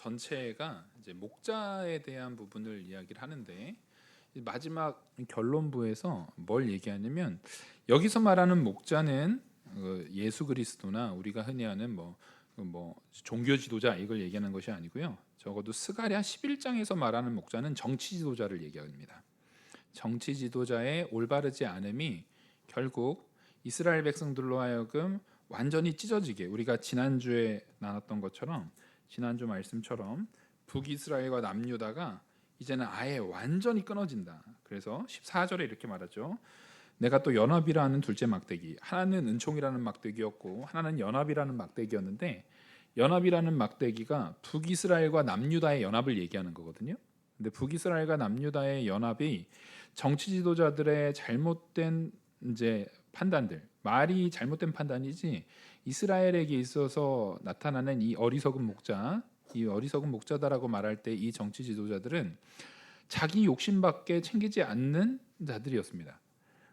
전체가 이제 목자에 대한 부분을 이야기를 하는데 마지막 결론부에서 뭘 얘기하냐면 여기서 말하는 목자는 예수 그리스도나 우리가 흔히 하는 뭐 종교 지도자 이걸 얘기하는 것이 아니고요. 적어도 스가랴 11장에서 말하는 목자는 정치 지도자를 얘기합니다. 정치 지도자의 올바르지 않음이 결국 이스라엘 백성들로 하여금 완전히 찢어지게, 우리가 지난주에 나눴던 것처럼, 지난주 말씀처럼 북이스라엘과 남유다가 이제는 아예 완전히 끊어진다. 그래서 14절에 이렇게 말하죠. 내가 또 연합이라는 둘째 막대기, 하나는 은총이라는 막대기였고 하나는 연합이라는 막대기였는데, 연합이라는 막대기가 북이스라엘과 남유다의 연합을 얘기하는 거거든요. 근데 북이스라엘과 남유다의 연합이 정치 지도자들의 잘못된 이제 판단들, 말이 잘못된 판단이지, 이스라엘에게 있어서 나타나는 이 어리석은 목자, 이 어리석은 목자다라고 말할 때 이 정치 지도자들은 자기 욕심밖에 챙기지 않는 자들이었습니다.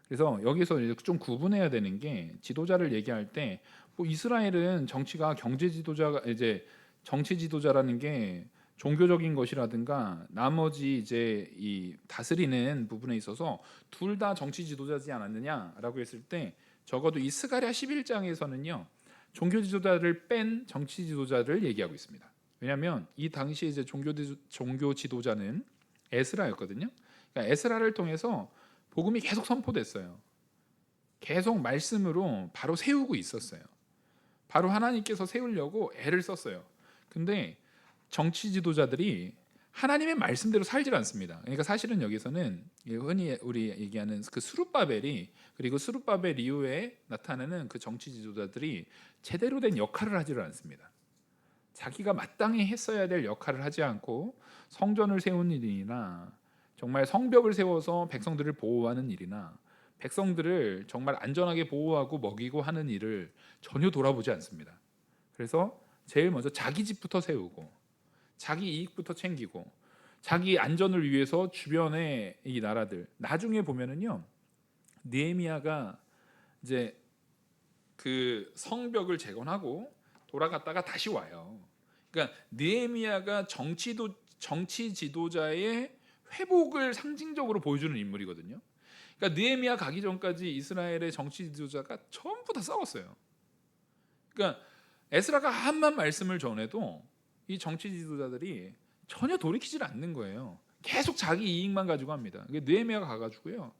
그래서 여기서 좀 구분해야 되는 게, 지도자를 얘기할 때 뭐 이스라엘은 정치가 경제 지도자가 이제 정치 지도자라는 게 종교적인 것이라든가 나머지 이제 이 다스리는 부분에 있어서 둘 다 정치 지도자지 않았느냐라고 했을 때, 적어도 이 스가랴 11장에서는요 종교 지도자를 뺀 정치 지도자를 얘기하고 있습니다. 왜냐하면 이 당시에 이제 종교 지도자는 에스라였거든요. 그러니까 에스라를 통해서 복음이 계속 선포됐어요. 계속 말씀으로 바로 세우고 있었어요. 바로 하나님께서 세우려고 애를 썼어요. 근데 정치 지도자들이 하나님의 말씀대로 살질 않습니다. 그러니까 사실은 여기서는 흔히 우리 얘기하는 그 스룹바벨이, 그리고 스룹바벨 이후에 나타나는 그 정치 지도자들이 제대로 된 역할을 하지를 않습니다. 자기가 마땅히 했어야 될 역할을 하지 않고 성전을 세우는 일이나 정말 성벽을 세워서 백성들을 보호하는 일이나 백성들을 정말 안전하게 보호하고 먹이고 하는 일을 전혀 돌아보지 않습니다. 그래서 제일 먼저 자기 집부터 세우고 자기 이익부터 챙기고 자기 안전을 위해서 주변의 이 나라들, 나중에 보면은요 느헤미야가 이제 그 성벽을 재건하고 돌아갔다가 다시 와요. 그러니까 느헤미야가 정치 지도자의 회복을 상징적으로 보여주는 인물이거든요. 그러니까 느헤미야 가기 전까지 이스라엘의 정치 지도자가 전부 다 싸웠어요. 그러니까 에스라가 한만 말씀을 전해도 이 정치 지도자들이 전혀 돌이키질 않는 거예요. 계속 자기 이익만 가지고 합니다. 느헤미야가 가가지고요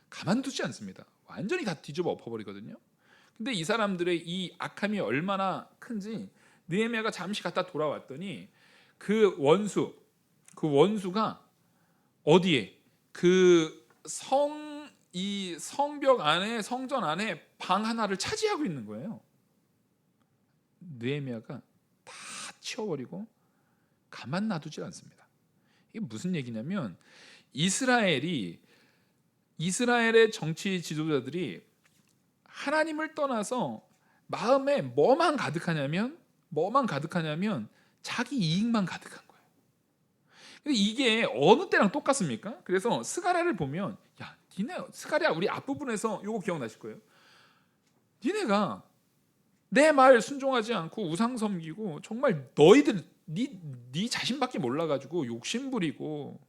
가만두지 않습니다. 완전히 다 뒤집어 엎어버리거든요. 근데 이 사람들의 이 악함이 얼마나 큰지 느헤미야가 잠시 갔다 돌아왔더니 그 원수가 어디에 이 성벽 안에, 성전 안에 방 하나를 차지하고 있는 거예요. 느헤미야가 다 치워버리고 가만 놔두질 않습니다. 이게 무슨 얘기냐면, 이스라엘의 정치 지도자들이 하나님을 떠나서 마음에 뭐만 가득하냐면 자기 이익만 가득한 거예요. 근데 이게 어느 때랑 똑같습니까? 그래서 스가랴를 보면, 야, 니네 스가랴 우리 앞부분에서 요거 기억나실 거예요. 니네가 내 말 순종하지 않고 우상 섬기고 정말 너희들 네 자신밖에 몰라가지고 욕심 부리고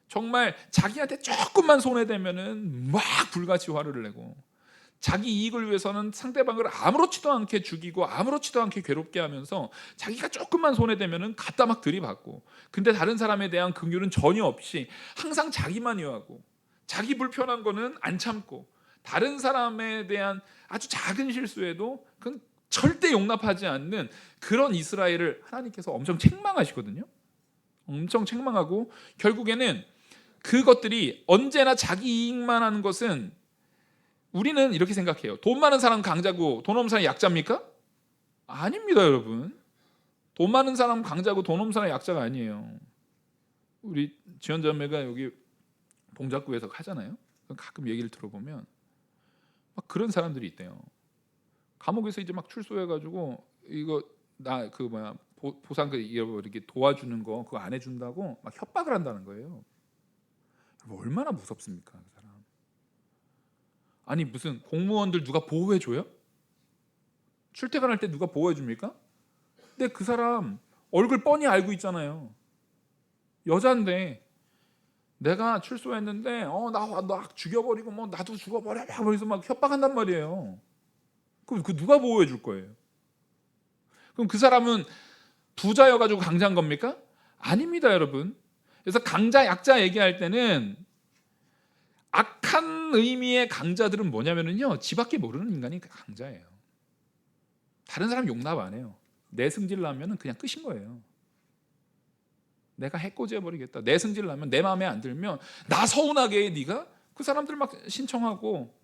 정말 자기한테 조금만 손해되면은 막 불같이 화를 내고 자기 이익을 위해서는 상대방을 아무렇지도 않게 죽이고 아무렇지도 않게 괴롭게 하면서 자기가 조금만 손해되면은 갖다 막 들이받고, 근데 다른 사람에 대한 긍휼은 전혀 없이 항상 자기만 이해하고 자기 불편한 거는 안 참고 다른 사람에 대한 아주 작은 실수에도 그건 절대 용납하지 않는 그런 이스라엘을 하나님께서 엄청 책망하시거든요. 엄청 책망하고 결국에는 그것들이 언제나 자기 이익만 하는 것은, 우리는 이렇게 생각해요. 돈 많은 사람 강자고 돈 없는 사람 약자입니까? 아닙니다, 여러분. 돈 많은 사람 강자고 돈 없는 사람 약자가 아니에요. 우리 지원자매가 여기 동작구에서 하잖아요. 가끔 얘기를 들어보면 막 그런 사람들이 있대요. 감옥에서 이제 막 출소해가지고 이거 나 그 보상 이렇게 도와주는 거 그거 안 해준다고 막 협박을 한다는 거예요. 얼마나 무섭습니까, 그 사람. 아니 무슨 공무원들 누가 보호해 줘요? 출퇴근할 때 누가 보호해 줍니까? 근데 그 사람 얼굴 뻔히 알고 있잖아요. 여잔데 내가 출소했는데 나 죽여버리고 뭐 나도 죽어버려 막 그래서 막 협박한단 말이에요. 그럼 그 누가 보호해 줄 거예요? 그럼 그 사람은 부자여가지고 강자인 겁니까? 아닙니다, 여러분. 그래서 강자 약자 얘기할 때는 악한 의미의 강자들은 뭐냐면요, 지밖에 모르는 인간이 강자예요. 다른 사람 용납 안 해요. 내 승질 나면은 그냥 끝인 거예요. 내가 해코지해 버리겠다. 내 승질 나면, 내 마음에 안 들면 나 서운하게 해 네가? 그 사람들 막 신청하고,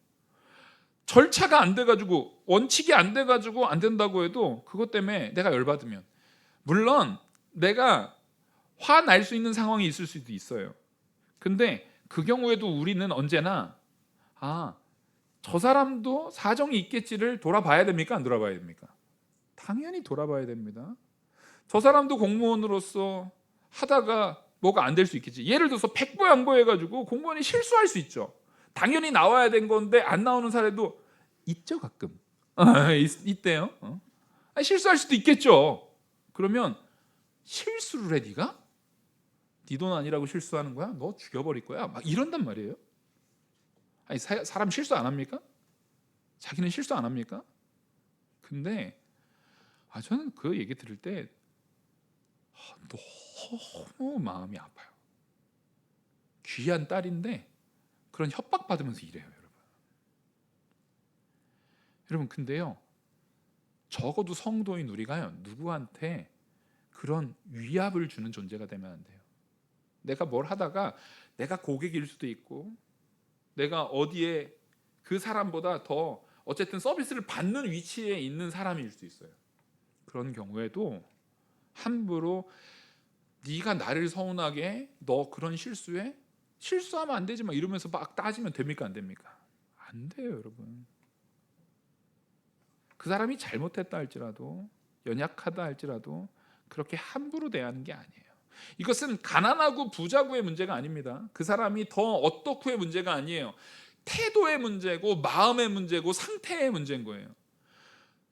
절차가 안 돼가지고 원칙이 안 돼가지고 안 된다고 해도 그것 때문에 내가 열받으면, 물론 내가 화날 수 있는 상황이 있을 수도 있어요. 근데 그 경우에도 우리는 언제나 저 사람도 사정이 있겠지를 돌아봐야 됩니까? 안 돌아봐야 됩니까? 당연히 돌아봐야 됩니다. 저 사람도 공무원으로서 하다가 뭐가 안 될 수 있겠지. 예를 들어서 백보양보해가지고 공무원이 실수할 수 있죠. 당연히 나와야 된 건데 안 나오는 사례도 있죠, 가끔. 있대요. 실수할 수도 있겠죠. 그러면 실수를 해 네가? 네 돈 아니라고 실수하는 거야? 너 죽여버릴 거야? 막 이런단 말이에요. 아니, 사람 실수 안 합니까? 자기는 실수 안 합니까? 근데 저는 그 얘기 들을 때 너무 마음이 아파요. 귀한 딸인데 그런 협박받으면서 이래요, 여러분. 여러분, 근데요, 적어도 성도인 우리가요, 누구한테 그런 위압을 주는 존재가 되면 안 돼요. 내가 뭘 하다가 내가 고객일 수도 있고, 내가 어디에 그 사람보다 더 어쨌든 서비스를 받는 위치에 있는 사람일 수 있어요. 그런 경우에도 함부로 네가 나를 서운하게 해? 너 그런 실수해? 실수하면 안 되지 막 이러면서 막 따지면 됩니까? 안 됩니까? 안 돼요, 여러분. 그 사람이 잘못했다 할지라도, 연약하다 할지라도 그렇게 함부로 대하는 게 아니에요. 이것은 가난하고 부자고의 문제가 아닙니다. 그 사람이 더 어떻고의 문제가 아니에요. 태도의 문제고 마음의 문제고 상태의 문제인 거예요.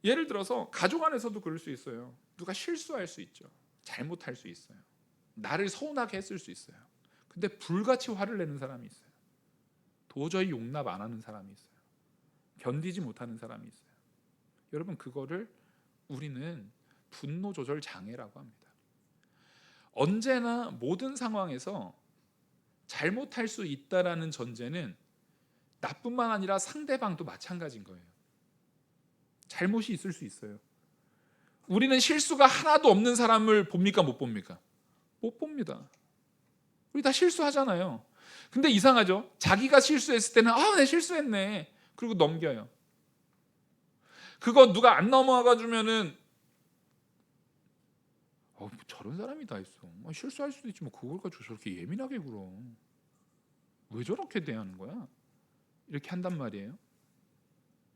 예를 들어서 가족 안에서도 그럴 수 있어요. 누가 실수할 수 있죠. 잘못할 수 있어요. 나를 서운하게 했을 수 있어요. 근데 불같이 화를 내는 사람이 있어요. 도저히 용납 안 하는 사람이 있어요. 견디지 못하는 사람이 있어요. 여러분, 그거를 우리는 분노 조절 장애라고 합니다. 언제나 모든 상황에서 잘못할 수 있다라는 전제는 나뿐만 아니라 상대방도 마찬가지인 거예요. 잘못이 있을 수 있어요. 우리는 실수가 하나도 없는 사람을 봅니까? 못 봅니까? 못 봅니다. 우리 다 실수하잖아요. 근데 이상하죠? 자기가 실수했을 때는 내가 실수했네, 그리고 넘겨요. 그거 누가 안 넘어가 주면은 저런 사람이 다 있어. 실수할 수도 있지 뭐 그걸 가지고 저렇게 예민하게 굴어. 왜 저렇게 대하는 거야? 이렇게 한단 말이에요.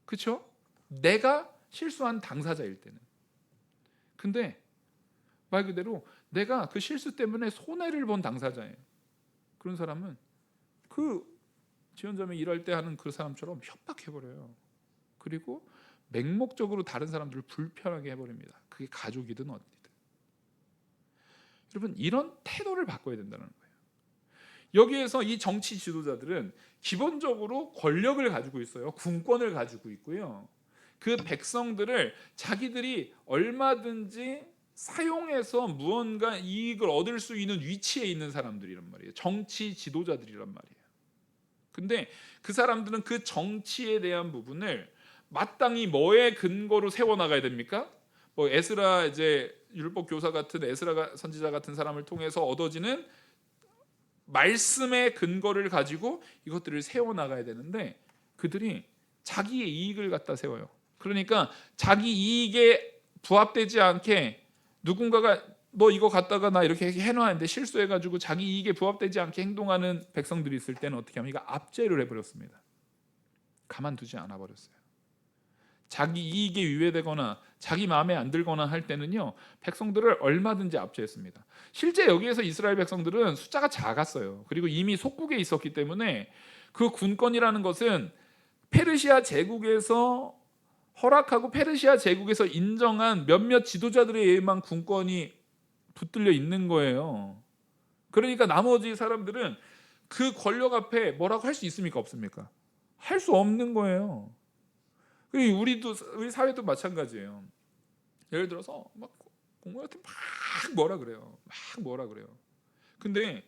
그렇죠? 내가 실수한 당사자일 때는. 근데 말 그대로 내가 그 실수 때문에 손해를 본 당사자예요. 그런 사람은 그 지원점에 일할 때 하는 그 사람처럼 협박해버려요. 그리고 맹목적으로 다른 사람들을 불편하게 해버립니다. 그게 가족이든 어디든. 여러분, 이런 태도를 바꿔야 된다는 거예요. 여기에서 이 정치 지도자들은 기본적으로 권력을 가지고 있어요. 군권을 가지고 있고요. 그 백성들을 자기들이 얼마든지 사용해서 무언가 이익을 얻을 수 있는 위치에 있는 사람들이란 말이에요. 정치 지도자들이란 말이에요. 근데 그 사람들은 그 정치에 대한 부분을 마땅히 뭐에 근거로 세워나가야 됩니까? 뭐 에스라 이제 율법 교사 같은 에스라 선지자 같은 사람을 통해서 얻어지는 말씀의 근거를 가지고 이것들을 세워나가야 되는데, 그들이 자기의 이익을 갖다 세워요. 그러니까 자기 이익에 부합되지 않게 누군가가 너 이거 갖다가 나 이렇게 해놔는데 실수해가지고 자기 이익에 부합되지 않게 행동하는 백성들이 있을 때는 어떻게 합니까? 압제를 해버렸습니다. 가만두지 않아 버렸어요. 자기 이익에 위배되거나 자기 마음에 안 들거나 할 때는요, 백성들을 얼마든지 압제했습니다. 실제 여기에서 이스라엘 백성들은 숫자가 작았어요. 그리고 이미 속국에 있었기 때문에 그 군권이라는 것은 페르시아 제국에서 허락하고 페르시아 제국에서 인정한 몇몇 지도자들에 의한 군권이 붙들려 있는 거예요. 그러니까 나머지 사람들은 그 권력 앞에 뭐라고 할 수 있습니까? 없습니까? 할 수 없는 거예요. 그리고 우리 사회도 마찬가지예요. 예를 들어서 막 공무원한테 막 뭐라 그래요. 막 뭐라 그래요. 근데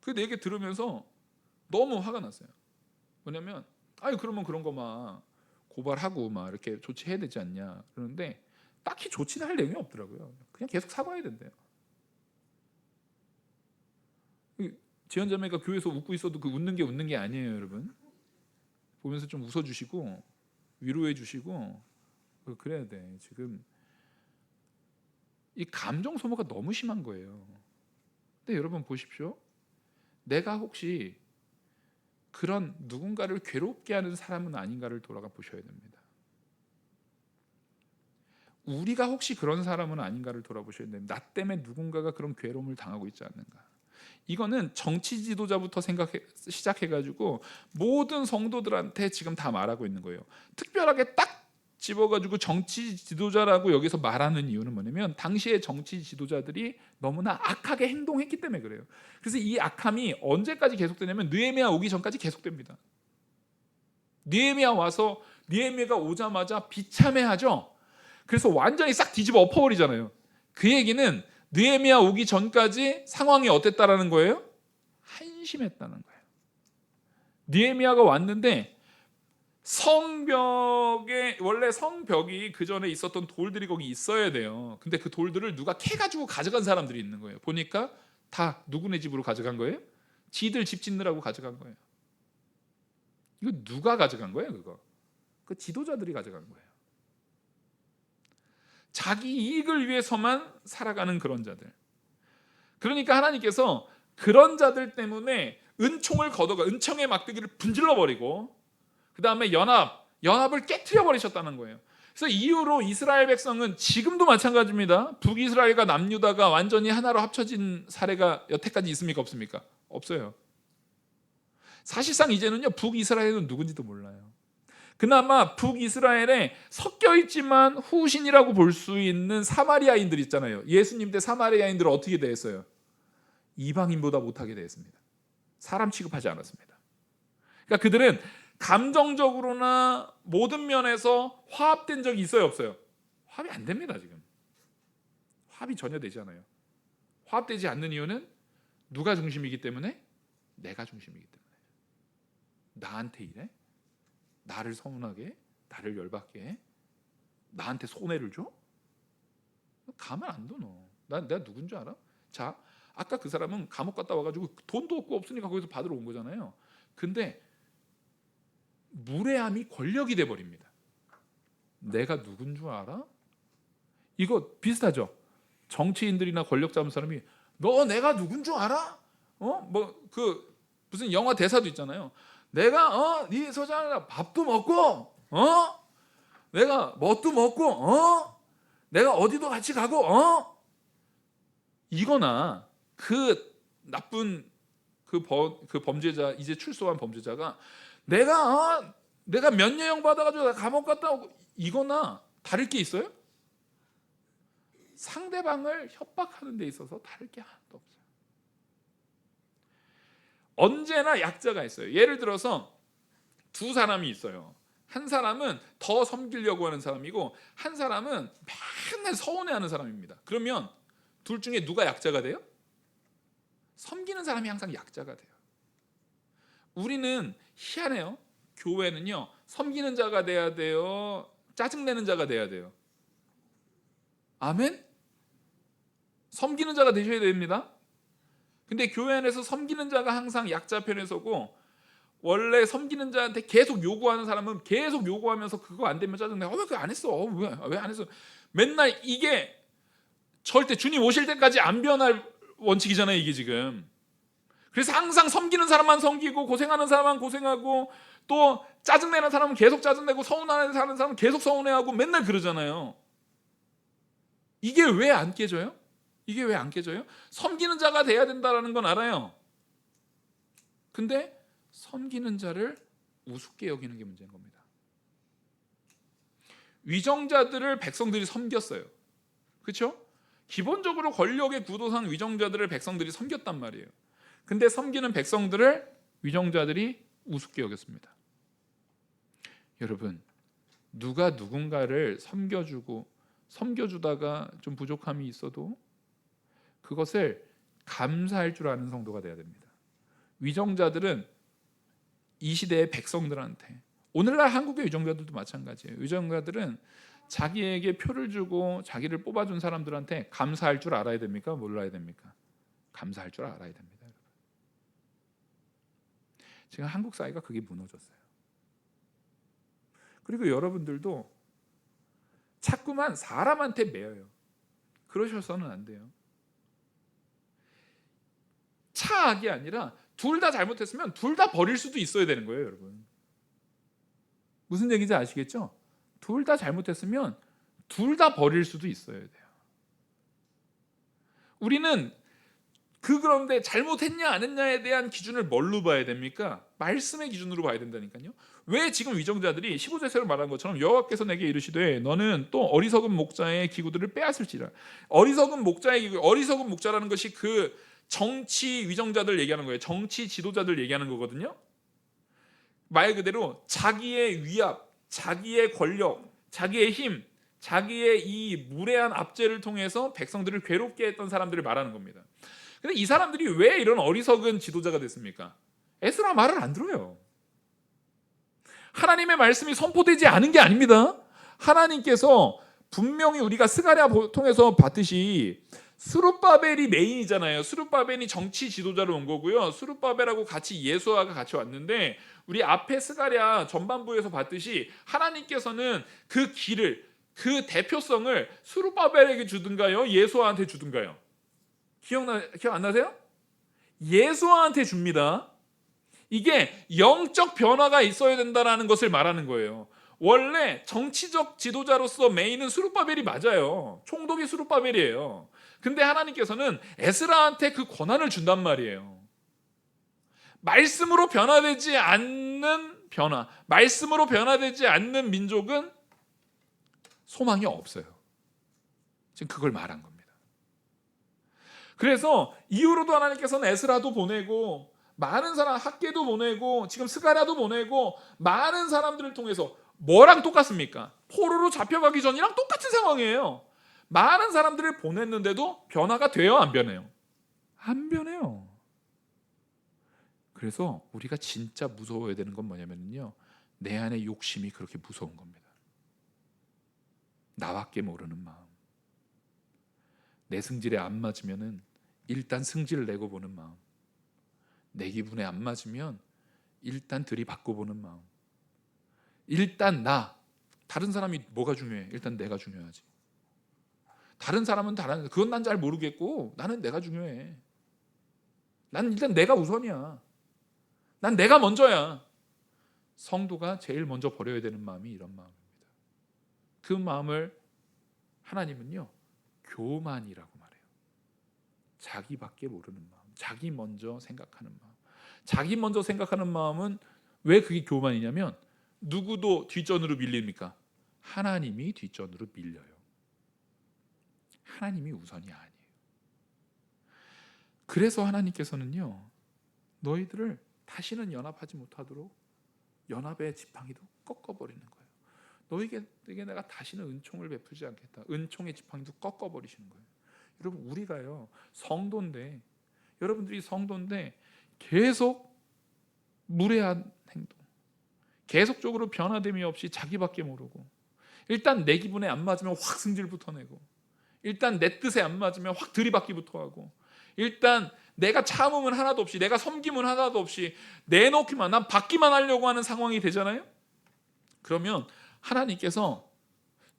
그 얘기 들으면서 너무 화가 났어요. 뭐냐면 아니 그러면 그런 거 막 고발하고 막 이렇게 조치해야 되지 않냐 그러는데 딱히 조치는 할 내용이 없더라고요. 그냥 계속 사과해야 된대요. 지연자매가 교회에서 웃고 있어도 그 웃는 게 아니에요, 여러분. 보면서 좀 웃어주시고 위로해주시고 그래야 돼. 지금 이 감정 소모가 너무 심한 거예요. 근데 여러분 보십시오. 내가 혹시 그런 누군가를 괴롭게 하는 사람은 아닌가를 돌아가 보셔야 됩니다. 우리가 혹시 그런 사람은 아닌가를 돌아보셔야 됩니다. 나 때문에 누군가가 그런 괴로움을 당하고 있지 않는가. 이거는 정치 지도자부터 시작해가지고 모든 성도들한테 지금 다 말하고 있는 거예요. 특별하게 딱 집어가지고 정치 지도자라고 여기서 말하는 이유는 뭐냐면 당시의 정치 지도자들이 너무나 악하게 행동했기 때문에 그래요. 그래서 이 악함이 언제까지 계속되냐면 느헤미야 오기 전까지 계속됩니다. 느헤미야가 오자마자 비참해하죠. 그래서 완전히 싹 뒤집어 엎어버리잖아요. 그 얘기는 느헤미야 오기 전까지 상황이 어땠다라는 거예요? 한심했다는 거예요. 느헤미야가 왔는데 성벽에 원래 성벽이 그 전에 있었던 돌들이 거기 있어야 돼요. 근데 그 돌들을 누가 캐가지고 가져간 사람들이 있는 거예요. 보니까 다 누구네 집으로 가져간 거예요? 지들 집 짓느라고 가져간 거예요. 이거 누가 가져간 거예요? 그거 그 지도자들이 가져간 거예요. 자기 이익을 위해서만 살아가는 그런 자들. 그러니까 하나님께서 그런 자들 때문에 은총을 걷어가 은총의 막대기를 분질러 버리고 그 다음에 연합을 깨트려 버리셨다는 거예요. 그래서 이후로 이스라엘 백성은 지금도 마찬가지입니다. 북이스라엘과 남유다가 완전히 하나로 합쳐진 사례가 여태까지 있습니까? 없습니까? 없어요. 사실상 이제는요 북이스라엘은 누군지도 몰라요. 그나마 북이스라엘에 섞여 있지만 후신이라고 볼 수 있는 사마리아인들 있잖아요. 예수님 때 사마리아인들은 어떻게 대했어요? 이방인보다 못하게 대했습니다. 사람 취급하지 않았습니다. 그러니까 그들은 감정적으로나 모든 면에서 화합된 적이 있어요, 없어요? 화합이 안 됩니다. 지금 화합이 전혀 되지 않아요. 화합되지 않는 이유는 누가 중심이기 때문에? 내가 중심이기 때문에. 나한테 이래? 나를 서운하게, 나를 열받게 해? 나한테 손해를 줘? 가만 안 둬 너. 내가 누군 줄 알아? 자, 아까 그 사람은 감옥 갔다 와가지고 돈도 없고 없으니까 거기서 받으러 온 거잖아요. 근데 무례함이 권력이 돼버립니다. 내가 누군 줄 알아? 이거 비슷하죠? 정치인들이나 권력 잡은 사람이 너 내가 누군 줄 알아? 무슨 영화 대사도 있잖아요. 내가 네 서장이랑 밥도 먹고 내가 뭣도 먹고 내가 어디도 같이 가고 이거나 그 나쁜 그 범죄자 이제 출소한 범죄자가 내가 면죄형 받아가지고 감옥 갔다 오고 이거나 다를 게 있어요? 상대방을 협박하는 데 있어서 다를 게 하나도 없어요. 언제나 약자가 있어요. 예를 들어서 두 사람이 있어요. 한 사람은 더 섬기려고 하는 사람이고 한 사람은 맨날 서운해하는 사람입니다. 그러면 둘 중에 누가 약자가 돼요? 섬기는 사람이 항상 약자가 돼요. 우리는 희한해요. 교회는요 섬기는 자가 돼야 돼요? 짜증내는 자가 돼야 돼요? 아멘? 섬기는 자가 되셔야 됩니다. 근데 교회 안에서 섬기는 자가 항상 약자 편에 서고 원래 섬기는 자한테 계속 요구하는 사람은 계속 요구하면서 그거 안 되면 짜증내. 왜 그거 안 했어? 왜 안 했어? 맨날 이게 절대 주님 오실 때까지 안 변할 원칙이잖아요, 이게 지금. 그래서 항상 섬기는 사람만 섬기고 고생하는 사람만 고생하고 또 짜증내는 사람은 계속 짜증내고 서운하는 사람은 계속 서운해하고 맨날 그러잖아요. 이게 왜 안 깨져요? 이게 왜 안 깨져요? 섬기는 자가 돼야 된다는 건 알아요. 근데 섬기는 자를 우습게 여기는 게 문제인 겁니다. 위정자들을 백성들이 섬겼어요. 그렇죠? 기본적으로 권력의 구도상 위정자들을 백성들이 섬겼단 말이에요. 근데 섬기는 백성들을 위정자들이 우습게 여겼습니다. 여러분, 누가 누군가를 섬겨주다가 좀 부족함이 있어도 그것을 감사할 줄 아는 성도가 돼야 됩니다. 위정자들은 이 시대의 백성들한테, 오늘날 한국의 위정자들도 마찬가지예요. 위정자들은 자기에게 표를 주고 자기를 뽑아준 사람들한테 감사할 줄 알아야 됩니까? 몰라야 됩니까? 감사할 줄 알아야 됩니다. 지금 한국 사회가 그게 무너졌어요. 그리고 여러분들도 자꾸만 사람한테 매여요. 그러셔서는 안 돼요. 차악이 아니라 둘 다 잘못했으면 둘 다 버릴 수도 있어야 되는 거예요, 여러분. 무슨 얘기인지 아시겠죠? 둘 다 잘못했으면 둘 다 버릴 수도 있어야 돼요. 우리는 그런데 잘못했냐 안 했냐에 대한 기준을 뭘로 봐야 됩니까? 말씀의 기준으로 봐야 된다니까요. 왜 지금 위정자들이 15절에서 말한 것처럼 여호와께서 내게 이르시되 너는 또 어리석은 목자의 기구들을 빼앗을지라. 어리석은 목자의 기구, 어리석은 목자라는 것이 그 정치 위정자들 얘기하는 거예요. 정치 지도자들 얘기하는 거거든요. 말 그대로 자기의 위압, 자기의 권력, 자기의 힘, 자기의 이 무례한 압제를 통해서 백성들을 괴롭게 했던 사람들을 말하는 겁니다. 근데 이 사람들이 왜 이런 어리석은 지도자가 됐습니까? 에스라 말을 안 들어요. 하나님의 말씀이 선포되지 않은 게 아닙니다. 하나님께서 분명히 우리가 스가랴 통해서 봤듯이 스룹바벨이 메인이잖아요. 스룹바벨이 정치 지도자로 온 거고요. 스룹바벨하고 같이 예수아가 같이 왔는데 우리 앞에 스가랴 전반부에서 봤듯이 하나님께서는 그 길을, 그 대표성을 스룹바벨에게 주든가요? 예수아한테 주든가요? 기억 안 나세요? 예수아한테 줍니다. 이게 영적 변화가 있어야 된다는 것을 말하는 거예요. 원래 정치적 지도자로서 메인은 스룹바벨이 맞아요. 총독이 스룹바벨이에요. 근데 하나님께서는 에스라한테 그 권한을 준단 말이에요. 말씀으로 변화되지 않는 변화, 말씀으로 변화되지 않는 민족은 소망이 없어요. 지금 그걸 말한 겁니다. 그래서 이후로도 하나님께서는 에스라도 보내고 많은 사람, 학계도 보내고 지금 스가랴도 보내고 많은 사람들을 통해서 뭐랑 똑같습니까? 포로로 잡혀가기 전이랑 똑같은 상황이에요. 많은 사람들을 보냈는데도 변화가 돼요? 안 변해요? 안 변해요. 그래서 우리가 진짜 무서워야 되는 건 뭐냐면요, 내 안의 욕심이 그렇게 무서운 겁니다. 나밖에 모르는 마음, 내 승질에 안 맞으면은 일단 승질을 내고 보는 마음, 내 기분에 안 맞으면 일단 들이받고 보는 마음, 일단 다른 사람이 뭐가 중요해? 일단 내가 중요하지. 다른 사람은 그건 난 잘 모르겠고 나는 내가 중요해. 난 일단 내가 우선이야. 난 내가 먼저야. 성도가 제일 먼저 버려야 되는 마음이 이런 마음입니다. 그 마음을 하나님은요, 교만이라고 말해요. 자기밖에 모르는 마음, 자기 먼저 생각하는 마음. 자기 먼저 생각하는 마음은 왜 그게 교만이냐면 누구도 뒷전으로 밀립니까? 하나님이 뒷전으로 밀려요. 하나님이 우선이 아니에요. 그래서 하나님께서는요, 너희들을 다시는 연합하지 못하도록 연합의 지팡이도 꺾어버리는 거예요. 너희에게 내가 다시는 은총을 베풀지 않겠다. 은총의 지팡이도 꺾어버리시는 거예요. 여러분, 우리가요 성도인데, 여러분들이 성도인데 계속 무례한 행동, 계속적으로 변화됨이 없이 자기밖에 모르고, 일단 내 기분에 안 맞으면 확 승질부터 내고, 일단 내 뜻에 안 맞으면 확 들이받기부터 하고, 일단 내가 참음은 하나도 없이, 내가 섬김은 하나도 없이 내놓기만, 난 받기만 하려고 하는 상황이 되잖아요. 그러면 하나님께서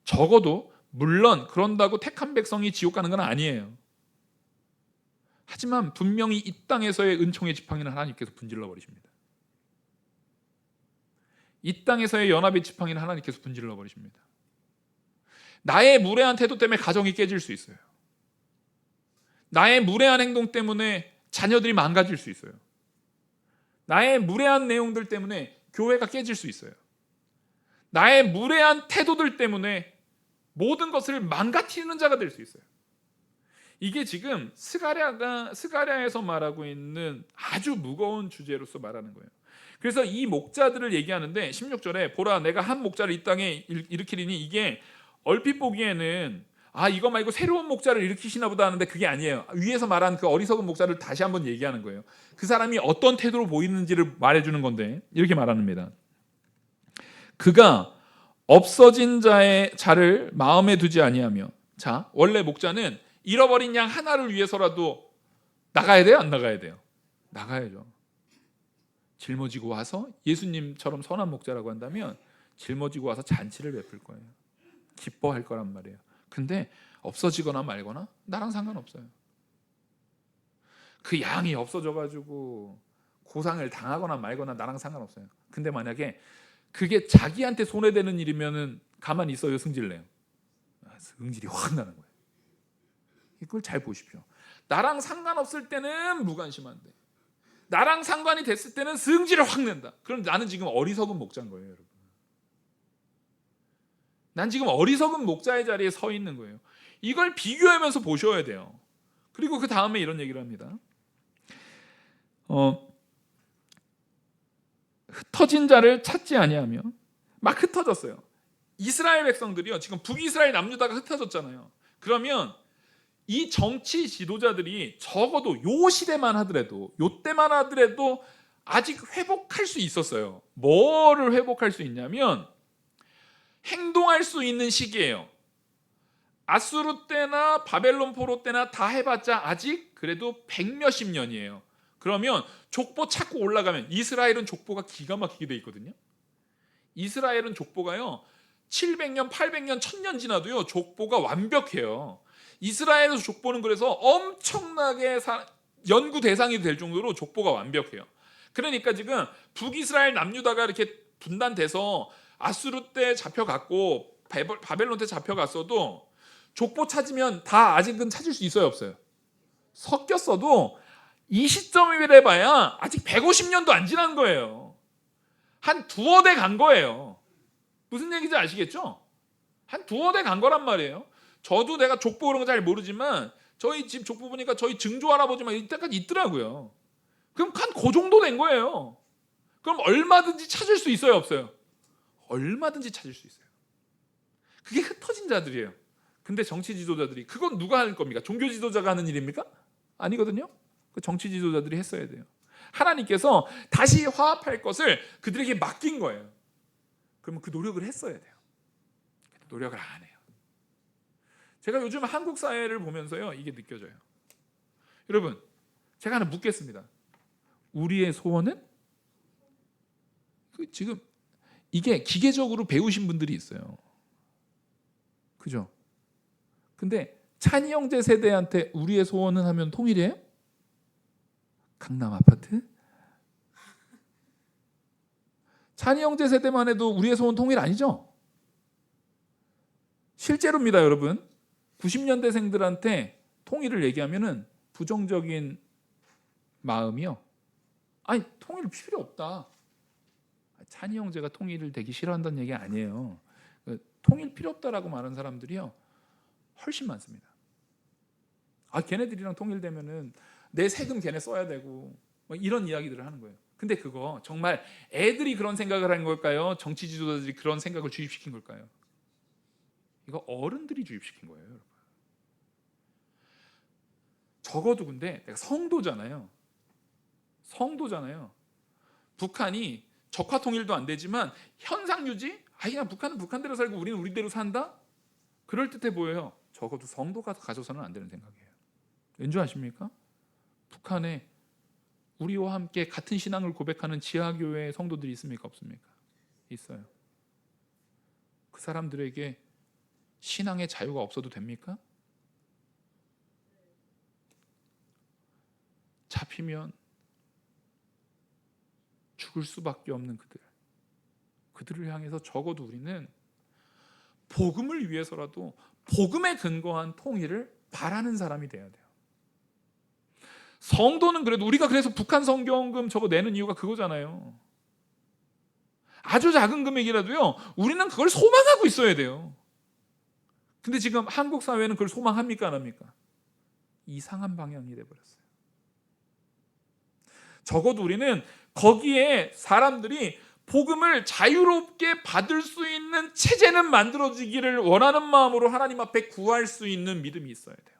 적어도, 물론 그런다고 택한 백성이 지옥 가는 건 아니에요. 하지만 분명히 이 땅에서의 은총의 지팡이는 하나님께서 분질러 버리십니다. 이 땅에서의 연합의 지팡이는 하나님께서 분질러 버리십니다. 나의 무례한 태도 때문에 가정이 깨질 수 있어요. 나의 무례한 행동 때문에 자녀들이 망가질 수 있어요. 나의 무례한 내용들 때문에 교회가 깨질 수 있어요. 나의 무례한 태도들 때문에 모든 것을 망가뜨리는 자가 될 수 있어요. 이게 지금 스가랴에서 말하고 있는 아주 무거운 주제로서 말하는 거예요. 그래서 이 목자들을 얘기하는데 16절에 보라 내가 한 목자를 이 땅에 일으키리니, 이게 얼핏 보기에는 이거 말고 새로운 목자를 일으키시나 보다 하는데 그게 아니에요. 위에서 말한 그 어리석은 목자를 다시 한번 얘기하는 거예요. 그 사람이 어떤 태도로 보이는지를 말해주는 건데 이렇게 말합니다. 그가 없어진 자를 마음에 두지 아니하며. 자, 원래 목자는 잃어버린 양 하나를 위해서라도 나가야 돼요? 안 나가야 돼요? 나가야죠. 짊어지고 와서, 예수님처럼 선한 목자라고 한다면 짊어지고 와서 잔치를 베풀 거예요. 기뻐할 거란 말이에요. 근데 없어지거나 말거나 나랑 상관없어요. 그 양이 없어져가지고 고상을 당하거나 말거나 나랑 상관없어요. 근데 만약에 그게 자기한테 손해되는 일이면은 가만히 있어요? 승질내요? 승질이 확 나는 거예요. 이걸 잘 보십시오. 나랑 상관없을 때는 무관심한데 나랑 상관이 됐을 때는 승질을 확 낸다. 그럼 나는 지금 어리석은 목자인 거예요, 여러분. 난 지금 어리석은 목자의 자리에 서 있는 거예요. 이걸 비교하면서 보셔야 돼요. 그리고 그 다음에 이런 얘기를 합니다. 흩어진 자를 찾지 아니하며. 막 흩어졌어요. 이스라엘 백성들이요, 지금 북이스라엘 남유다가 흩어졌잖아요. 그러면 이 정치 지도자들이 적어도 요 시대만 하더라도, 요 때만 하더라도 아직 회복할 수 있었어요. 뭐를 회복할 수 있냐면 행동할 수 있는 시기예요. 아수르 때나 바벨론 포로 때나 다 해봤자 아직 그래도 100몇십 년이에요. 그러면 족보 찾고 올라가면, 이스라엘은 족보가 기가 막히게 돼 있거든요. 이스라엘은 족보가요 700년, 800년, 1000년 지나도요 족보가 완벽해요. 이스라엘에서 족보는 그래서 엄청나게 연구 대상이 될 정도로 족보가 완벽해요. 그러니까 지금 북이스라엘 남유다가 이렇게 분단돼서 아수르 때 잡혀갔고 바벨론 때 잡혀갔어도 족보 찾으면 다 아직은 찾을 수 있어요, 없어요? 섞였어도 이 시점이래 봐야 아직 150년도 안 지난 거예요. 한 두어 대 간 거예요. 무슨 얘기인지 아시겠죠? 한 두어 대 간 거란 말이에요. 저도 내가 족보 그런 거 잘 모르지만 저희 집 족보 보니까 저희 증조 할아버지만 이때까지 있더라고요. 그럼 한 그 정도 된 거예요. 그럼 얼마든지 찾을 수 있어요, 없어요? 얼마든지 찾을 수 있어요. 그게 흩어진 자들이에요. 근데 정치 지도자들이, 그건 누가 할 겁니까? 종교 지도자가 하는 일입니까? 아니거든요. 그 정치 지도자들이 했어야 돼요. 하나님께서 다시 화합할 것을 그들에게 맡긴 거예요. 그러면 그 노력을 했어야 돼요. 노력을 안 해요. 제가 요즘 한국 사회를 보면서요 이게 느껴져요. 여러분, 제가 하나 묻겠습니다. 우리의 소원은? 지금 이게 기계적으로 배우신 분들이 있어요. 그죠? 근데 찬이 형제 세대한테 우리의 소원은 하면 통일이에요? 강남 아파트? 찬이 형제 세대만 해도 우리의 소원 통일 아니죠? 실제로입니다, 여러분. 90년대생들한테 통일을 얘기하면은 부정적인 마음이요. 아니, 통일 필요 없다. 찬이 형제가 통일을 되게 싫어한다는 얘기 아니에요. 통일 필요 없다라고 말하는 사람들이요 훨씬 많습니다. 걔네들이랑 통일되면은 내 세금 걔네 써야 되고 이런 이야기들을 하는 거예요. 근데 그거 정말 애들이 그런 생각을 한 걸까요? 정치 지도자들이 그런 생각을 주입시킨 걸까요? 이거 어른들이 주입시킨 거예요, 여러분. 적어도 근데 내가 성도잖아요. 북한이 적화 통일도 안 되지만 현상 유지? 그냥 북한은 북한대로 살고 우리는 우리대로 산다? 그럴 듯해 보여요. 적어도 성도가 가져서는 안 되는 생각이에요. 왠지 아십니까? 북한에 우리와 함께 같은 신앙을 고백하는 지하교회 성도들이 있습니까? 없습니까? 있어요. 그 사람들에게 신앙의 자유가 없어도 됩니까? 잡히면 죽을 수밖에 없는 그들을 향해서 적어도 우리는 복음을 위해서라도 복음에 근거한 통일을 바라는 사람이 돼야 돼요. 성도는 그래도, 우리가 그래서 북한 성경금 저거 내는 이유가 그거잖아요. 아주 작은 금액이라도요 우리는 그걸 소망하고 있어야 돼요. 근데 지금 한국 사회는 그걸 소망합니까, 안 합니까? 이상한 방향이 돼버렸어요. 적어도 우리는 거기에 사람들이 복음을 자유롭게 받을 수 있는 체제는 만들어지기를 원하는 마음으로 하나님 앞에 구할 수 있는 믿음이 있어야 돼요.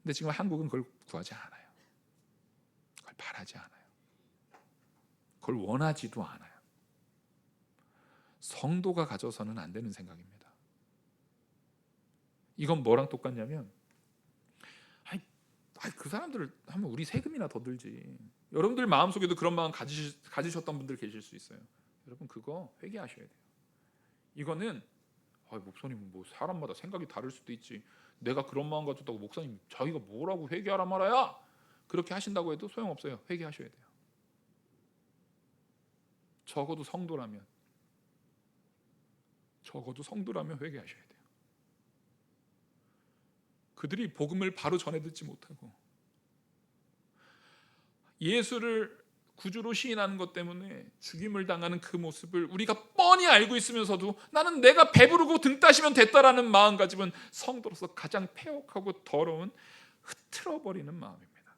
근데 지금 한국은 그걸 구하지 않아요. 그걸 바라지 않아요. 그걸 원하지도 않아요. 성도가 가져서는 안 되는 생각입니다. 이건 뭐랑 똑같냐면 그 사람들을 하면 우리 세금이나 더 들지. 여러분들 마음속에도 그런 마음 가지셨던 분들 계실 수 있어요. 여러분 그거 회개하셔야 돼요. 이거는 목사님 뭐 사람마다 생각이 다를 수도 있지. 내가 그런 마음 가졌다고 목사님 자기가 뭐라고 회개하라 말아야 그렇게 하신다고 해도 소용없어요. 회개하셔야 돼요. 적어도 성도라면 회개하셔야 돼요. 그들이 복음을 바로 전해 듣지 못하고 예수를 구주로 시인하는 것 때문에 죽임을 당하는 그 모습을 우리가 뻔히 알고 있으면서도 나는 내가 배부르고 등 따시면 됐다라는 마음가짐은 성도로서 가장 폐역하고 더러운 흐트러버리는 마음입니다.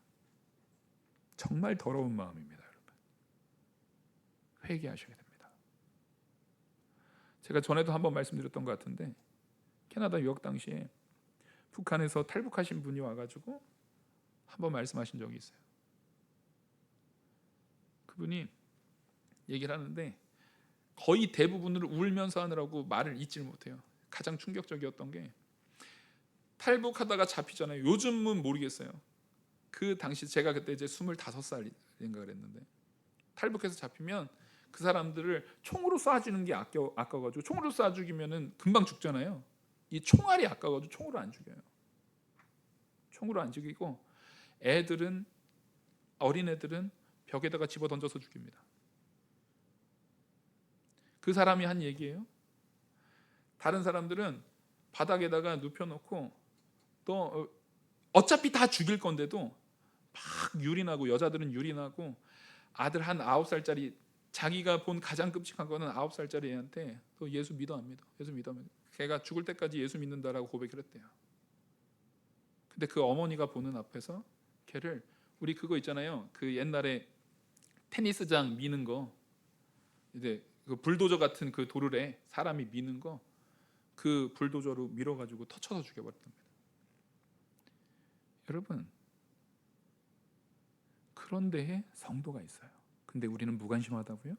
정말 더러운 마음입니다. 여러분 회개하셔야 됩니다. 제가 전에도 한번 말씀드렸던 것 같은데 캐나다 유학 당시에 북한에서 탈북하신 분이 와가지고 한번 말씀하신 적이 있어요. 그분이 얘기를 하는데 거의 대부분을 울면서 하느라고 말을 잇질 못해요. 가장 충격적이었던 게 탈북하다가 잡히잖아요. 요즘은 모르겠어요. 그 당시 제가 그때 이제 25살인가 그랬는데 탈북해서 잡히면 그 사람들을 총으로 쏴주는 게 아까워가지고 총으로 쏴 죽이면은 금방 죽잖아요. 이 총알이 아까워가지고 총으로 안 죽여요. 총으로 안 죽이고 어린애들은 벽에다가 집어 던져서 죽입니다. 그 사람이 한 얘기예요. 다른 사람들은 바닥에다가 눕혀놓고 또 어차피 다 죽일 건데도 막 유린하고 여자들은 유린하고 아들 한 9살짜리 자기가 본 가장 끔찍한 거는 9살짜리 애한테 또 예수 믿어 안 믿어? 예수 믿어. 걔가 죽을 때까지 예수 믿는다라고 고백을 했대요. 근데 그 어머니가 보는 앞에서 걔를 우리 그거 있잖아요. 그 옛날에 테니스장 미는 거 이제 그 불도저 같은 그 돌에 사람이 미는 거 그 불도저로 밀어가지고 터쳐서 죽여버렸답니다. 여러분 그런 데에 성도가 있어요. 근데 우리는 무관심하다고요?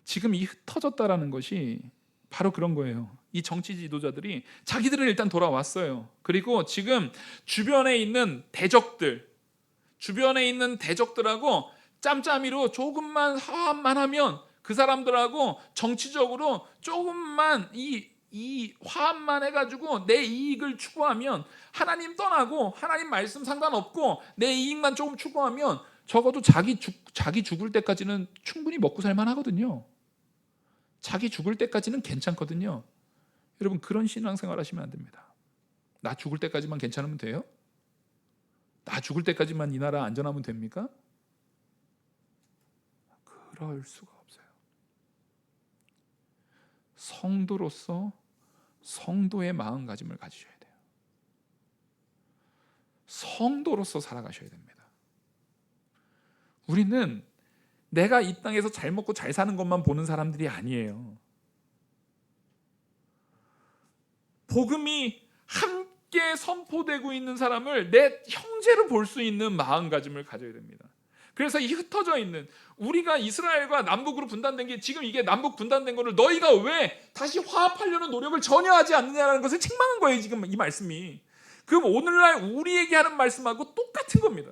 지금 이 흩어졌다라는 것이 바로 그런 거예요. 이 정치 지도자들이 자기들은 일단 돌아왔어요. 그리고 지금 주변에 있는 대적들하고 짬짬이로 조금만 화합만 하면 그 사람들하고 정치적으로 조금만 이 화합만 해가지고 내 이익을 추구하면 하나님 떠나고 하나님 말씀 상관없고 내 이익만 조금 추구하면 적어도 자기 죽을 때까지는 충분히 먹고 살만 하거든요. 자기 죽을 때까지는 괜찮거든요. 여러분 그런 신앙생활 하시면 안 됩니다. 나 죽을 때까지만 괜찮으면 돼요? 나 죽을 때까지만 이 나라 안전하면 됩니까? 그럴 수가 없어요. 성도로서 성도의 마음가짐을 가지셔야 돼요. 성도로서 살아가셔야 됩니다. 우리는 내가 이 땅에서 잘 먹고 잘 사는 것만 보는 사람들이 아니에요. 복음이 함께 선포되고 있는 사람을 내 형제로 볼 수 있는 마음가짐을 가져야 됩니다. 그래서 이 흩어져 있는 우리가 이스라엘과 남북으로 분단된 게 지금 이게 남북 분단된 거를 너희가 왜 다시 화합하려는 노력을 전혀 하지 않느냐는 것을 책망한 거예요. 지금 이 말씀이. 그럼 오늘날 우리에게 하는 말씀하고 똑같은 겁니다.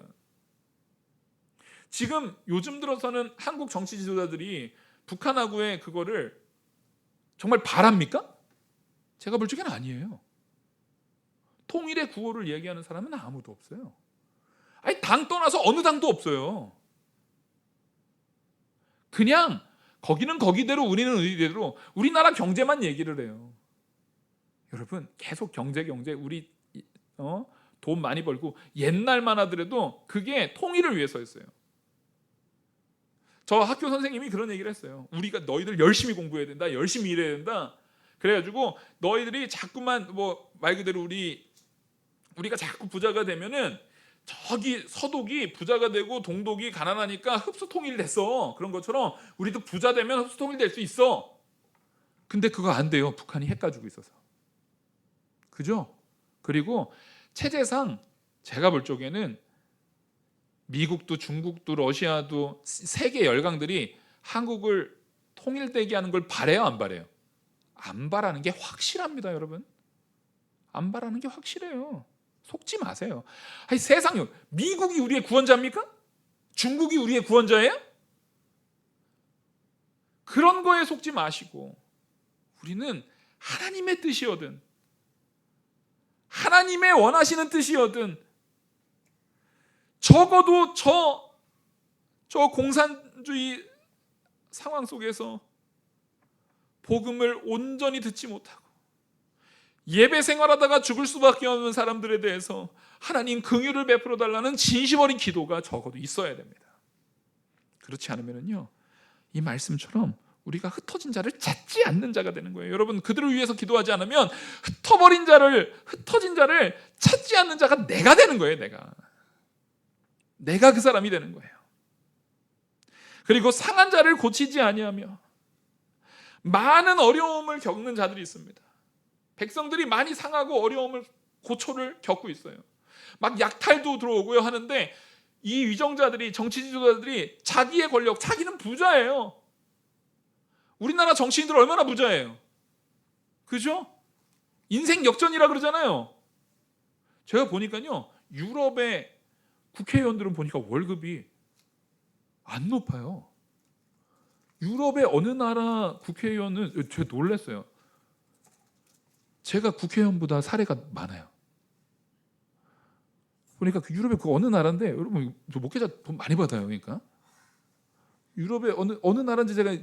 지금 요즘 들어서는 한국 정치 지도자들이 북한하고의 그거를 정말 바랍니까? 제가 볼 적엔 아니에요. 통일의 구호를 얘기하는 사람은 아무도 없어요. 아니 당 떠나서 어느 당도 없어요. 그냥 거기는 거기대로 우리는 우리대로 우리나라 경제만 얘기를 해요. 여러분 계속 경제 우리 돈 많이 벌고 옛날만 하더라도 그게 통일을 위해서였어요. 저 학교 선생님이 그런 얘기를 했어요. 우리가 너희들 열심히 공부해야 된다. 열심히 일해야 된다. 그래가지고 너희들이 자꾸만 뭐 말 그대로 우리 우리가 자꾸 부자가 되면은 저기 서독이 부자가 되고 동독이 가난하니까 흡수 통일됐어. 그런 것처럼 우리도 부자 되면 흡수 통일될 수 있어. 근데 그거 안 돼요. 북한이 핵 가지고 있어서. 그죠? 그리고 체제상 제가 볼 적에는 미국도 중국도 러시아도 세계 열강들이 한국을 통일되게 하는 걸 바래요, 안 바래요? 안 바라는 게 확실합니다, 여러분. 안 바라는 게 확실해요. 속지 마세요. 아니, 세상에 미국이 우리의 구원자입니까? 중국이 우리의 구원자예요? 그런 거에 속지 마시고 우리는 하나님의 뜻이거든, 하나님의 원하시는 뜻이거든, 적어도 저 공산주의 상황 속에서 복음을 온전히 듣지 못하고 예배 생활하다가 죽을 수밖에 없는 사람들에 대해서 하나님 긍휼을 베풀어 달라는 진심 어린 기도가 적어도 있어야 됩니다. 그렇지 않으면요, 이 말씀처럼 우리가 흩어진 자를 찾지 않는 자가 되는 거예요. 여러분, 그들을 위해서 기도하지 않으면 흩어진 자를 찾지 않는 자가 내가 되는 거예요. 내가 그 사람이 되는 거예요. 그리고 상한 자를 고치지 아니하며 많은 어려움을 겪는 자들이 있습니다. 백성들이 많이 상하고 어려움을 고초를 겪고 있어요. 막 약탈도 들어오고요 하는데 이 위정자들이, 정치 지도자들이 자기의 권력, 자기는 부자예요. 우리나라 정치인들 얼마나 부자예요. 그죠? 인생 역전이라 그러잖아요. 제가 보니까요, 유럽의 국회의원들은 보니까 월급이 안 높아요. 유럽의 어느 나라 국회의원은 제가 놀랐어요. 제가 국회의원보다 사례가 많아요. 보니까 그 유럽의 그 어느 나라인데, 여러분 저 목회자 돈 많이 받아요. 그러니까 유럽의 어느 나라인지 제가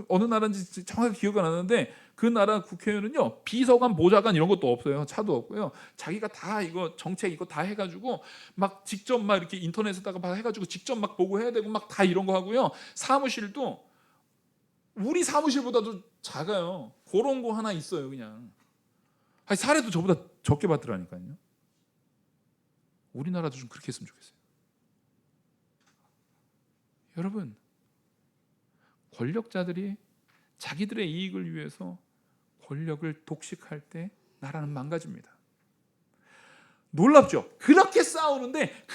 어느 나라인지 정확하게 기억이 안 나는데 그 나라 국회의원은요, 비서관, 보좌관 이런 것도 없어요. 차도 없고요. 자기가 다 이거 정책 이거 다 해가지고 막 직접 막 이렇게 인터넷에다가 막 해가지고 직접 막 보고 해야 되고 막 다 이런 거 하고요. 사무실도 우리 사무실보다도 작아요. 그런 거 하나 있어요, 그냥. 아니, 사례도 저보다 적게 받더라니까요. 우리나라도 좀 그렇게 했으면 좋겠어요. 여러분, 권력자들이 자기들의 이익을 위해서 권력을 독식할 때 나라는 망가집니다. 놀랍죠? 그렇게 싸우는데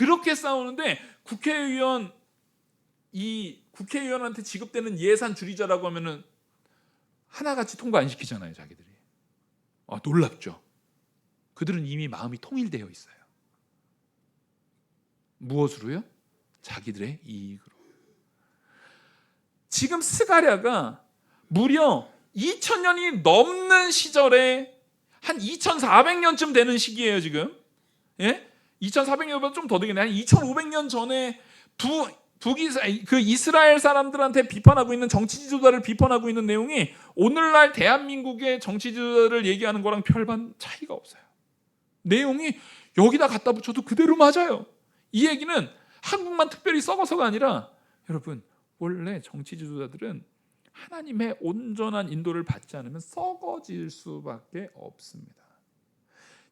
국회의원한테 지급되는 예산 줄이자라고 하면은 하나같이 통과 안 시키잖아요, 자기들이. 놀랍죠? 그들은 이미 마음이 통일되어 있어요. 무엇으로요? 자기들의 이익으로. 지금 스가랴가 무려 2000년이 넘는 시절에 한 2400년쯤 되는 시기예요, 지금. 예? 2400년보다 좀 더 되겠네. 한 2500년 전에 그 이스라엘 사람들한테 비판하고 있는 정치 지도자를 비판하고 있는 내용이 오늘날 대한민국의 정치 지도자를 얘기하는 거랑 별반 차이가 없어요. 내용이 여기다 갖다 붙여도 그대로 맞아요. 이 얘기는 한국만 특별히 썩어서가 아니라, 여러분, 원래 정치 지도자들은 하나님의 온전한 인도를 받지 않으면 썩어질 수밖에 없습니다.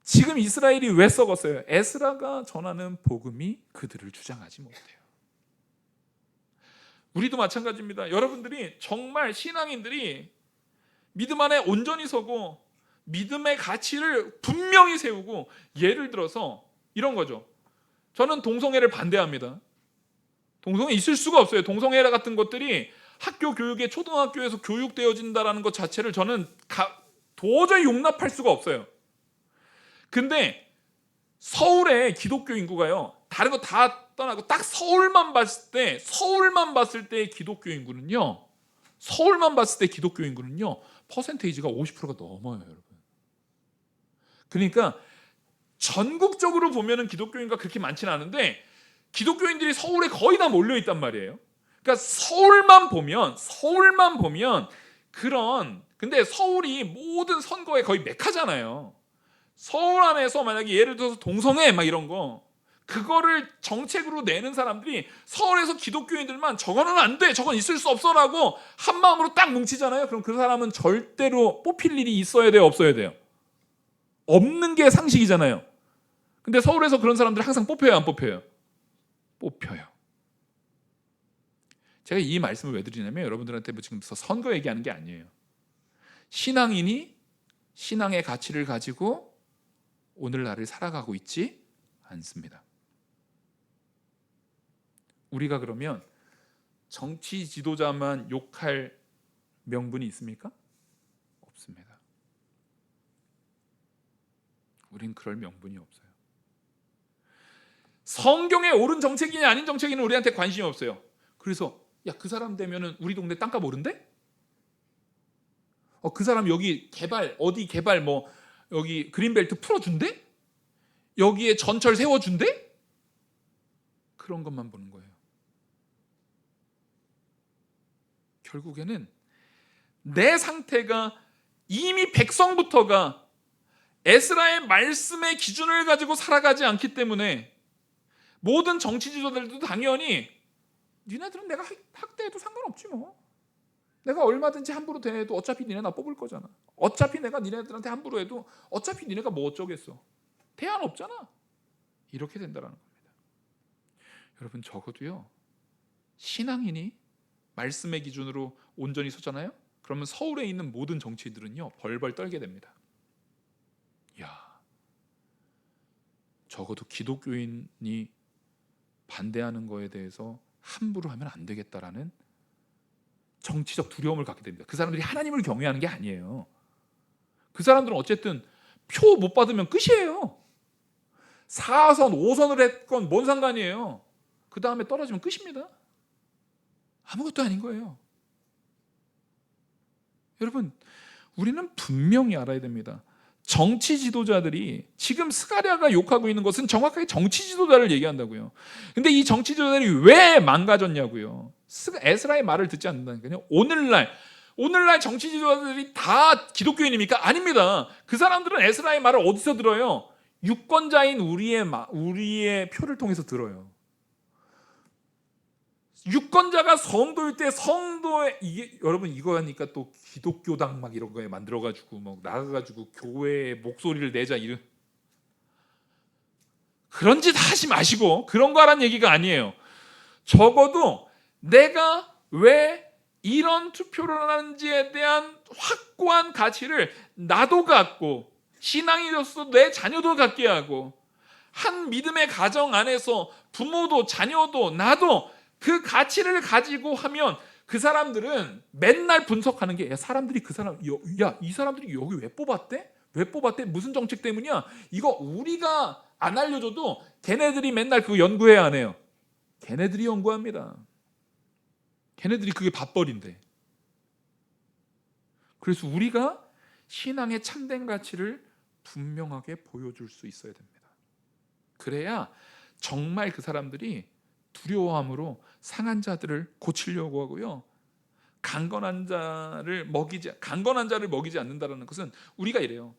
지금 이스라엘이 왜 썩었어요? 에스라가 전하는 복음이 그들을 주장하지 못해요. 우리도 마찬가지입니다. 여러분들이 정말 신앙인들이 믿음 안에 온전히 서고 믿음의 가치를 분명히 세우고, 예를 들어서 이런 거죠. 저는 동성애를 반대합니다. 동성애 있을 수가 없어요. 동성애 같은 것들이 학교 교육에 초등학교에서 교육되어진다는 것 자체를 저는 도저히 용납할 수가 없어요. 근데 서울의 기독교 인구가요, 다른 거 다 떠나고 딱 서울만 봤을 때 기독교 인구는요, 퍼센테이지가 50%가 넘어요, 여러분. 그러니까 전국적으로 보면은 기독교인가 그렇게 많지는 않은데 기독교인들이 서울에 거의 다 몰려 있단 말이에요. 그러니까 서울만 보면 근데 서울이 모든 선거에 거의 메카잖아요. 서울 안에서 만약에 예를 들어서 동성애 막 이런 거, 그거를 정책으로 내는 사람들이 서울에서 기독교인들만 저거는 안 돼, 저건 있을 수 없어라고 한 마음으로 딱 뭉치잖아요. 그럼 그 사람은 절대로 뽑힐 일이 있어야 돼요, 없어야 돼요? 없는 게 상식이잖아요. 근데 서울에서 그런 사람들 항상 뽑혀요, 안 뽑혀요? 뽑혀요. 제가 이 말씀을 왜 드리냐면 여러분들한테 뭐 지금 선거 얘기하는 게 아니에요. 신앙인이 신앙의 가치를 가지고 오늘날을 살아가고 있지 않습니다. 우리가 그러면 정치 지도자만 욕할 명분이 있습니까? 없습니다. 우린 그럴 명분이 없어요. 성경에 옳은 정책이냐 아닌 정책이냐 우리한테 관심이 없어요. 그래서 야, 그 사람 되면은 우리 동네 땅값 오른대? 그 사람 여기 개발 어디 개발 뭐 여기 그린벨트 풀어준대? 여기에 전철 세워준대? 그런 것만 보는 거예요. 결국에는 내 상태가 이미 백성부터가 에스라의 말씀의 기준을 가지고 살아가지 않기 때문에 모든 정치 지도자들도 당연히 니네들은 내가 학대해도 상관없지 뭐. 내가 얼마든지 함부로 대해도 어차피 니네 나 뽑을 거잖아. 어차피 내가 니네들한테 함부로 해도 어차피 니네가 뭐 어쩌겠어. 대안 없잖아. 이렇게 된다는 겁니다. 여러분 적어도요. 신앙인이 말씀의 기준으로 온전히 서잖아요. 그러면 서울에 있는 모든 정치인들은요. 벌벌 떨게 됩니다. 야, 적어도 기독교인이 반대하는 거에 대해서 함부로 하면 안 되겠다라는 정치적 두려움을 갖게 됩니다. 그 사람들이 하나님을 경외하는 게 아니에요. 그 사람들은 어쨌든 표 못 받으면 끝이에요. 4선, 5선을 했건 뭔 상관이에요. 그 다음에 떨어지면 끝입니다. 아무것도 아닌 거예요. 여러분, 우리는 분명히 알아야 됩니다. 정치 지도자들이 지금 스가랴가 욕하고 있는 것은 정확하게 정치 지도자를 얘기한다고요. 근데 이 정치 지도자들이 왜 망가졌냐고요. 에스라의 말을 듣지 않는다니까요. 오늘날 정치 지도자들이 다 기독교인입니까? 아닙니다. 그 사람들은 에스라의 말을 어디서 들어요? 유권자인 우리의 표를 통해서 들어요. 유권자가 성도일 때 성도의 이게 여러분 이거 하니까 또 기독교당 막 이런 거에 만들어가지고 막 나가가지고 교회의 목소리를 내자 이런 그런 짓 하지 마시고 그런 거 하라는 얘기가 아니에요. 적어도 내가 왜 이런 투표를 하는지에 대한 확고한 가치를 나도 갖고 신앙인으로서 내 자녀도 갖게 하고 한 믿음의 가정 안에서 부모도 자녀도 나도 그 가치를 가지고 하면 그 사람들은 맨날 분석하는 게 야, 사람들이 그 사람 이 사람들이 여기 왜 뽑았대? 왜 뽑았대? 무슨 정책 때문이야? 이거 우리가 안 알려줘도 걔네들이 맨날 그거 연구해야 안 해요. 걔네들이 연구합니다. 걔네들이 그게 밥벌인데. 그래서 우리가 신앙의 참된 가치를 분명하게 보여줄 수 있어야 됩니다. 그래야 정말 그 사람들이 두려워함으로 상한 자들을 고치려고 하고요. 강건한 자를 먹이지 않는다는 것은 우리가 이래요.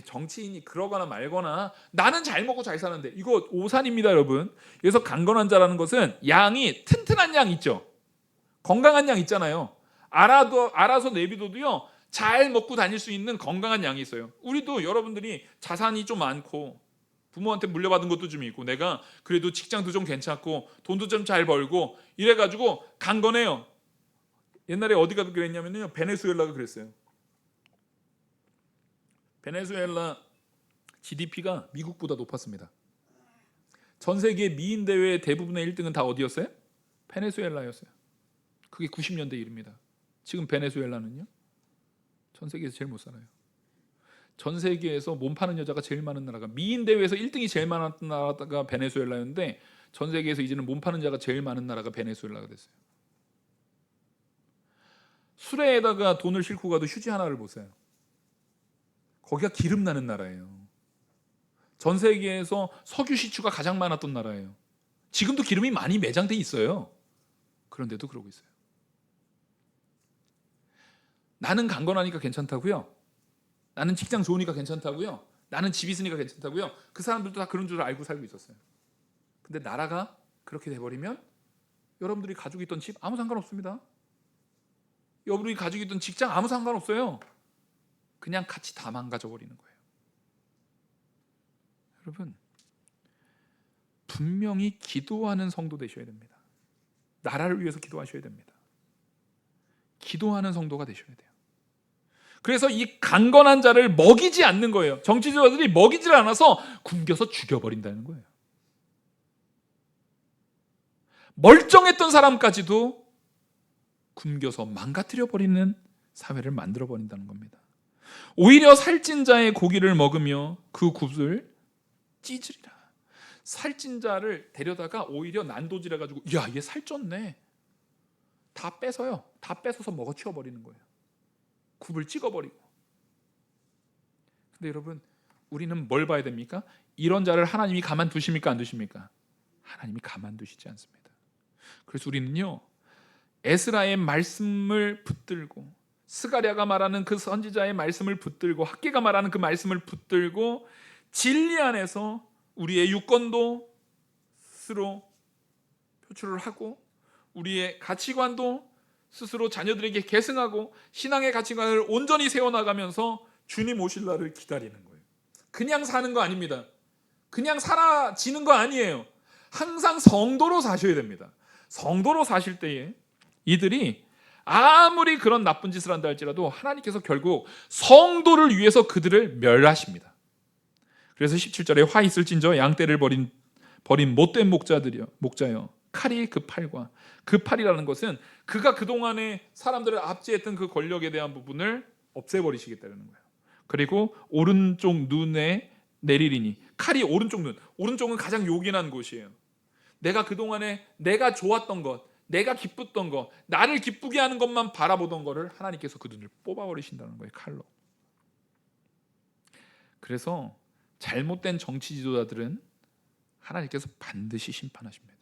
정치인이 그러거나 말거나 나는 잘 먹고 잘 사는데 이거 오산입니다, 여러분. 그래서 강건한 자라는 것은 양이 튼튼한 양 있죠. 건강한 양 있잖아요. 알아서 내비둬도요. 잘 먹고 다닐 수 있는 건강한 양이 있어요. 우리도 여러분들이 자산이 좀 많고 부모한테 물려받은 것도 좀 있고 내가 그래도 직장도 좀 괜찮고 돈도 좀 잘 벌고 이래가지고 강건해요. 옛날에 어디가 그랬냐면요. 베네수엘라가 그랬어요. 베네수엘라 GDP가 미국보다 높았습니다. 전 세계 미인 대회 대부분의 1등은 다 어디였어요? 베네수엘라였어요. 그게 90년대 일입니다. 지금 베네수엘라는요. 전 세계에서 제일 못 살아요. 전 세계에서 몸 파는 여자가 제일 많은 나라가 미인 대회에서 1등이 제일 많았던 나라가 베네수엘라였는데 전 세계에서 이제는 몸 파는 자가 제일 많은 나라가 베네수엘라가 됐어요. 수레에다가 돈을 싣고 가도 휴지 하나를 못 사요. 거기가 기름 나는 나라예요. 전 세계에서 석유 시추가 가장 많았던 나라예요. 지금도 기름이 많이 매장돼 있어요. 그런데도 그러고 있어요. 나는 강건하니까 괜찮다고요? 나는 직장 좋으니까 괜찮다고요? 나는 집 있으니까 괜찮다고요? 그 사람들도 다 그런 줄 알고 살고 있었어요. 근데 나라가 그렇게 돼버리면 여러분들이 가지고 있던 집 아무 상관없습니다. 여러분이 가지고 있던 직장 아무 상관없어요. 그냥 같이 다 망가져 버리는 거예요. 여러분, 분명히 기도하는 성도 되셔야 됩니다. 나라를 위해서 기도하셔야 됩니다. 기도하는 성도가 되셔야 돼요. 그래서 이 강건한 자를 먹이지 않는 거예요. 정치 지도자들이 먹이질 않아서 굶겨서 죽여버린다는 거예요. 멀쩡했던 사람까지도 굶겨서 망가뜨려 버리는 사회를 만들어 버린다는 겁니다. 오히려 살찐 자의 고기를 먹으며 그 굽을 찢으리라. 살찐 자를 데려다가 오히려 난도질해 가지고 야, 얘 살쪘네. 다 뺏어요. 다 뺏어서 먹어치워 버리는 거예요. 굽을 찍어버리고. 근데 여러분, 우리는 뭘 봐야 됩니까? 이런 자를 하나님이 가만두십니까? 안 두십니까? 하나님이 가만두시지 않습니다. 그래서 우리는요, 에스라의 말씀을 붙들고, 스가랴가 말하는 그 선지자의 말씀을 붙들고, 학개가 말하는 그 말씀을 붙들고, 진리 안에서 우리의 유권도 스스로 표출을 하고, 우리의 가치관도 스스로 자녀들에게 계승하고, 신앙의 가치관을 온전히 세워나가면서 주님 오실 날을 기다리는 거예요. 그냥 사는 거 아닙니다. 그냥 사라지는 거 아니에요. 항상 성도로 사셔야 됩니다. 성도로 사실 때에 이들이 아무리 그런 나쁜 짓을 한다 할지라도 하나님께서 결국 성도를 위해서 그들을 멸하십니다. 그래서 17절에 화 있을진저 양떼를 버린 못된 목자여 칼이 그 팔과, 그 팔이라는 것은 그가 그동안에 사람들을 압제했던 그 권력에 대한 부분을 없애버리시겠다는 거예요. 그리고 오른쪽 눈에 내리리니, 칼이 오른쪽 눈, 오른쪽은 가장 요긴한 곳이에요. 내가 그동안에 내가 좋았던 것, 내가 기뻤던 것, 나를 기쁘게 하는 것만 바라보던 것을 하나님께서 그 눈을 뽑아버리신다는 거예요, 칼로. 그래서 잘못된 정치 지도자들은 하나님께서 반드시 심판하십니다.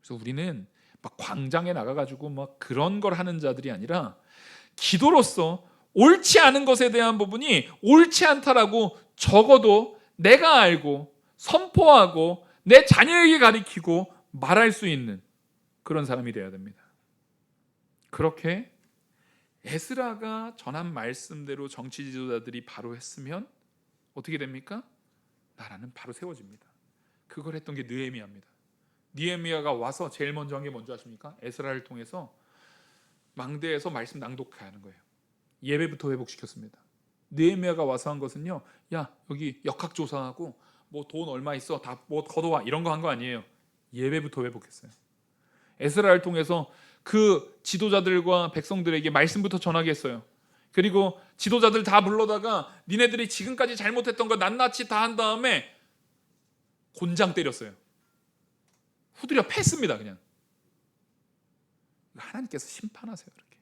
그래서 우리는 막 광장에 나가가지고 막 그런 걸 하는 자들이 아니라 기도로서 옳지 않은 것에 대한 부분이 옳지 않다라고 적어도 내가 알고 선포하고 내 자녀에게 가리키고 말할 수 있는 그런 사람이 되어야 됩니다. 그렇게 에스라가 전한 말씀대로 정치 지도자들이 바로 했으면 어떻게 됩니까? 나라는 바로 세워집니다. 그걸 했던 게 느헤미야입니다. 느헤미야가 와서 제일 먼저 한 게 뭔지 아십니까? 에스라를 통해서 망대에서 말씀 낭독하는 거예요. 예배부터 회복시켰습니다. 느헤미야가 와서 한 것은요, 야, 여기 역학조사하고 뭐 돈 얼마 있어, 다 뭐 걷어와, 이런 거 한 거 아니에요. 예배부터 회복했어요. 에스라를 통해서 그 지도자들과 백성들에게 말씀부터 전하게 했어요. 그리고 지도자들 다 불러다가 니네들이 지금까지 잘못했던 거 낱낱이 다 한 다음에 곤장 때렸어요. 후드려 팼습니다. 그냥. 하나님께서 심판하세요. 이렇게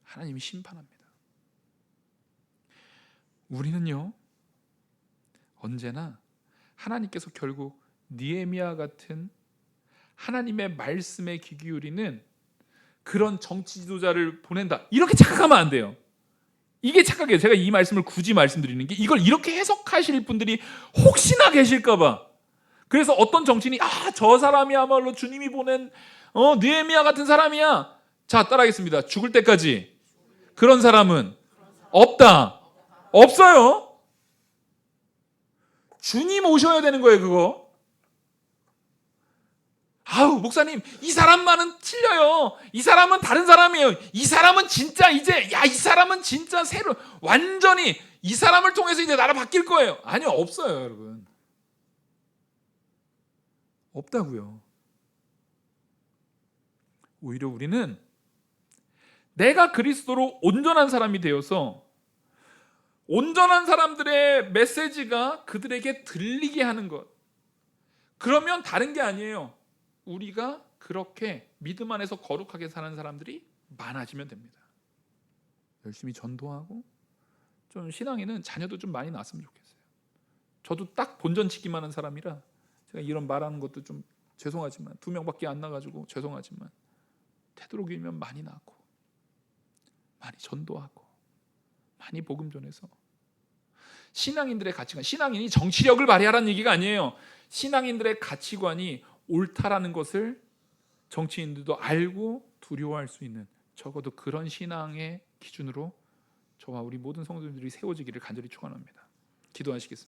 하나님이 심판합니다. 우리는요, 언제나 하나님께서 결국 느헤미야 같은 하나님의 말씀에 귀 기울이는 그런 정치 지도자를 보낸다, 이렇게 착각하면 안 돼요. 이게 착각이에요. 제가 이 말씀을 굳이 말씀드리는 게 이걸 이렇게 해석하실 분들이 혹시나 계실까 봐. 그래서 어떤 정치인이 저 사람이야말로 주님이 보낸 느헤미야 같은 사람이야. 자, 따라하겠습니다. 죽을 때까지 그런 사람은 없다. 없어요. 주님 오셔야 되는 거예요, 그거. 목사님, 이 사람만은 틀려요. 이 사람은 다른 사람이에요. 이 사람은 진짜 이제, 이 사람은 진짜 새로, 완전히 이 사람을 통해서 이제 나라 바뀔 거예요. 아니요, 없어요, 여러분. 없다고요. 오히려 우리는 내가 그리스도로 온전한 사람이 되어서 온전한 사람들의 메시지가 그들에게 들리게 하는 것. 그러면 다른 게 아니에요. 우리가 그렇게 믿음 안에서 거룩하게 사는 사람들이 많아지면 됩니다. 열심히 전도하고 좀 신앙에는 자녀도 좀 많이 낳았으면 좋겠어요. 저도 딱 본전치기만 하는 사람이라 제가 이런 말하는 것도 좀 죄송하지만 2명밖에 안 나가지고 죄송하지만 되도록이면 많이 낳고 많이 전도하고 많이 복음 전해서 신앙인들의 가치관, 신앙인이 정치력을 발휘하라는 얘기가 아니에요. 신앙인들의 가치관이 옳다라는 것을 정치인들도 알고 두려워할 수 있는, 적어도 그런 신앙의 기준으로 저와 우리 모든 성도들이 세워지기를 간절히 축원합니다. 기도하시겠습니다.